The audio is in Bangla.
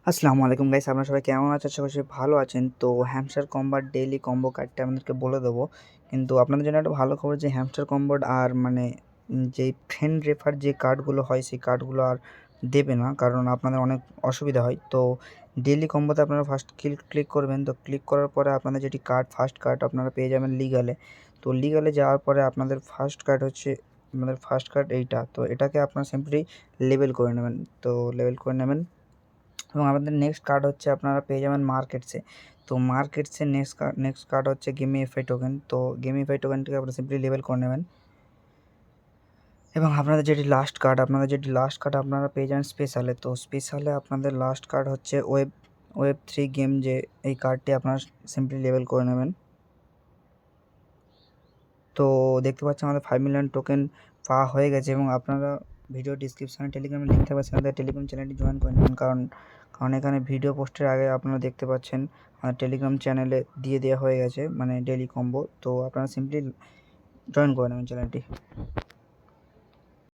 আসসালামু আলাইকুম গাইস, আপনারা সবাই কেমন আছেন? আশা করি সবাই ভালো আছেন। তো হ্যামস্টার কম্বার ডেইলি কম্বো কার্ডটা আপনাদেরকে বলে দেবো। কিন্তু আপনাদের জন্য একটা ভালো খবর যে হ্যামস্টার কম্বোর আর মানে যেই ফ্রেন্ড রেফার যে কার্ডগুলো হয় সেই কার্ডগুলো আর দেবে না, কারণ আপনাদের অনেক অসুবিধা হয়। তো ডেইলি কম্বোতে আপনারা ফার্স্ট ক্লিক করবেন। তো ক্লিক করার পরে আপনাদের যেটি ফার্স্ট কার্ড আপনারা পেয়ে যাবেন লিগালে। তো লিগালে যাওয়ার পরে আপনাদের ফার্স্ট কার্ড হচ্ছে আমাদের ফার্স্ট কার্ড এইটা। তো এটাকে আপনারা সিম্পলি লেবেল করে নেবেন। তো লেবেল করে নেবেন এবং আমাদের নেক্সট কার্ড হচ্ছে আপনারা পেয়ে যাবেন মার্কেটসে। তো মার্কেটসে নেক্সট কার্ড হচ্ছে গেমিফাই টোকেন। তো গেমিফাই টোকেনটাকে আপনারা সিম্পলি লেবেল করে নেবেন এবং আপনাদের যেটি লাস্ট কার্ড আপনারা পেয়ে যাবেন স্পেশালে। তো স্পেশালে আপনাদের লাস্ট কার্ড হচ্ছে ওয়েব 3 গেম, যে এই কার্ডটি আপনারা সিম্পলি লেবেল করে নেবেন। তো দেখতে পাচ্ছেন আমাদের 5 মিলিয়ন টোকেন পাওয়া হয়ে গেছে এবং আপনারা ভিডিও ডিসক্রিপশানে টেলিগ্রামের লিঙ্ক থাকবে, সেখান থেকে টেলিগ্রাম চ্যানেলটি জয়েন করে নেবেন। কারণ এখানে ভিডিও পোস্টের আগে আপনারা দেখতে পাচ্ছেন আমাদের টেলিগ্রাম চ্যানেলে দিয়ে দেওয়া হয়ে গেছে মানে ডেইলি কম্বো। তো আপনারা সিম্পলি জয়েন করে নেবেন চ্যানেলটি।